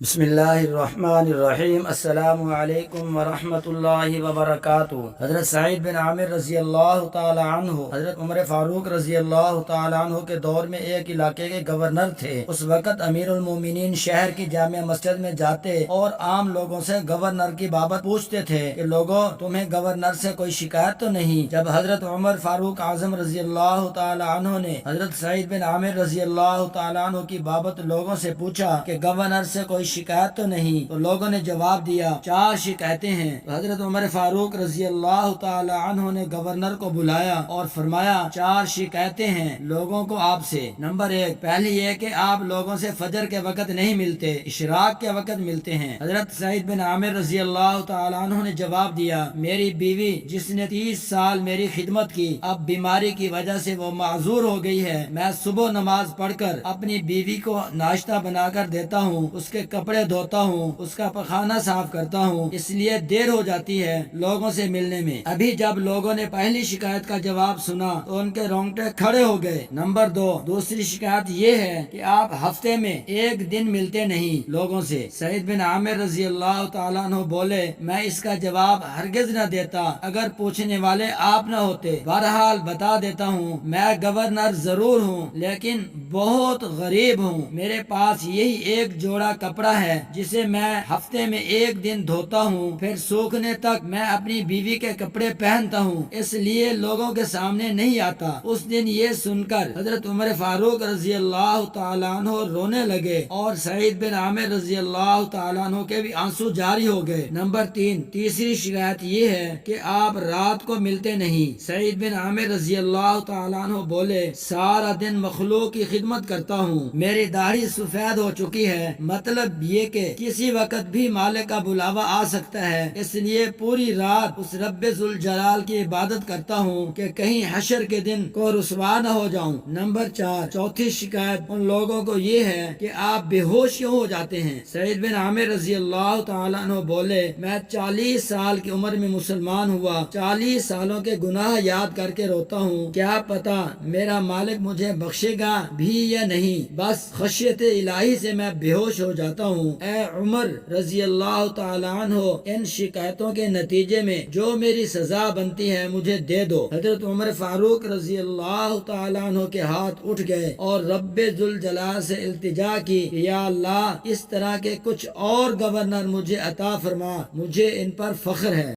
بسم اللہ الرحمن الرحیم۔ السلام علیکم ورحمۃ اللہ وبرکاتہ۔ حضرت سعید بن عامر رضی اللہ تعالی عنہ حضرت عمر فاروق رضی اللہ تعالی عنہ کے دور میں ایک علاقے کے گورنر تھے۔ اس وقت امیر المومنین شہر کی جامع مسجد میں جاتے اور عام لوگوں سے گورنر کی بابت پوچھتے تھے کہ لوگوں، تمہیں گورنر سے کوئی شکایت تو نہیں؟ جب حضرت عمر فاروق اعظم رضی اللہ تعالی عنہ نے حضرت سعید بن عامر رضی اللہ تعالی عنہ کی بابت لوگوں سے پوچھا کہ گورنر سے کوئی شکایت تو نہیں، تو لوگوں نے جواب دیا 4 شکایتیں ہیں۔ تو حضرت عمر فاروق رضی اللہ تعالی عنہ نے گورنر کو بلایا اور فرمایا 4 شکایتیں ہیں لوگوں کو آپ سے۔ نمبر 1، پہلی یہ کہ آپ لوگوں سے فجر کے وقت نہیں ملتے، اشراق کے وقت ملتے ہیں۔ حضرت سعید بن عامر رضی اللہ تعالی عنہ نے جواب دیا میری بیوی جس نے 30 سال میری خدمت کی، اب بیماری کی وجہ سے وہ معذور ہو گئی ہے۔ میں صبح نماز پڑھ کر اپنی بیوی کو ناشتہ بنا کر دیتا ہوں، اس کے کپڑے دھوتا ہوں، اس کا پخانہ صاف کرتا ہوں، اس لیے دیر ہو جاتی ہے لوگوں سے ملنے میں۔ ابھی جب لوگوں نے پہلی شکایت کا جواب سنا تو ان کے رونگٹے کھڑے ہو گئے۔ نمبر 2، دوسری شکایت یہ ہے کہ آپ ہفتے میں 1 دن ملتے نہیں لوگوں سے۔ سعید بن عامر رضی اللہ تعالیٰ عنہ بولے میں اس کا جواب ہرگز نہ دیتا اگر پوچھنے والے آپ نہ ہوتے۔ بہرحال بتا دیتا ہوں، میں گورنر ضرور ہوں لیکن بہت غریب ہوں۔ میرے پاس یہی ایک جوڑا کپڑا ہے جسے میں ہفتے میں 1 دن دھوتا ہوں، پھر سوکھنے تک میں اپنی بیوی کے کپڑے پہنتا ہوں، اس لیے لوگوں کے سامنے نہیں آتا۔ اس دن یہ سن کر حضرت عمر فاروق رضی اللہ تعالیٰ عنہ رونے لگے اور سعید بن عامر رضی اللہ تعالیٰ عنہ کے بھی آنسو جاری ہو گئے۔ نمبر 3، تیسری شکایت یہ ہے کہ آپ رات کو ملتے نہیں۔ سعید بن عامر رضی اللہ تعالیٰ عنہ بولے سارا دن مخلوق کی خدمت کرتا ہوں، میری داڑھی سفید ہو چکی ہے، مطلب یہ کہ کسی وقت بھی مالک کا بلاوا آ سکتا ہے، اس لیے پوری رات اس رب ذوالجلال کی عبادت کرتا ہوں کہ کہیں حشر کے دن کو رسوا نہ ہو جاؤں۔ نمبر 4، چوتھی شکایت ان لوگوں کو یہ ہے کہ آپ بے ہوش کیوں ہو جاتے ہیں۔ سعید بن عامر رضی اللہ تعالیٰ عنہ بولے میں 40 سال کی عمر میں مسلمان ہوا، 40 سالوں کے گناہ یاد کر کے روتا ہوں، کیا پتا میرا مالک مجھے بخشے گا بھی یا نہیں، بس خشیت الہی سے میں بے ہوش ہو جاتا ہوں۔ اے عمر رضی اللہ تعالی عنہ، ان شکایتوں کے نتیجے میں جو میری سزا بنتی ہے مجھے دے دو۔ حضرت عمر فاروق رضی اللہ تعالی عنہ کے ہاتھ اٹھ گئے اور رب ذوالجلال سے التجا کی کہ یا اللہ اس طرح کے کچھ اور گورنر مجھے عطا فرما، مجھے ان پر فخر ہے۔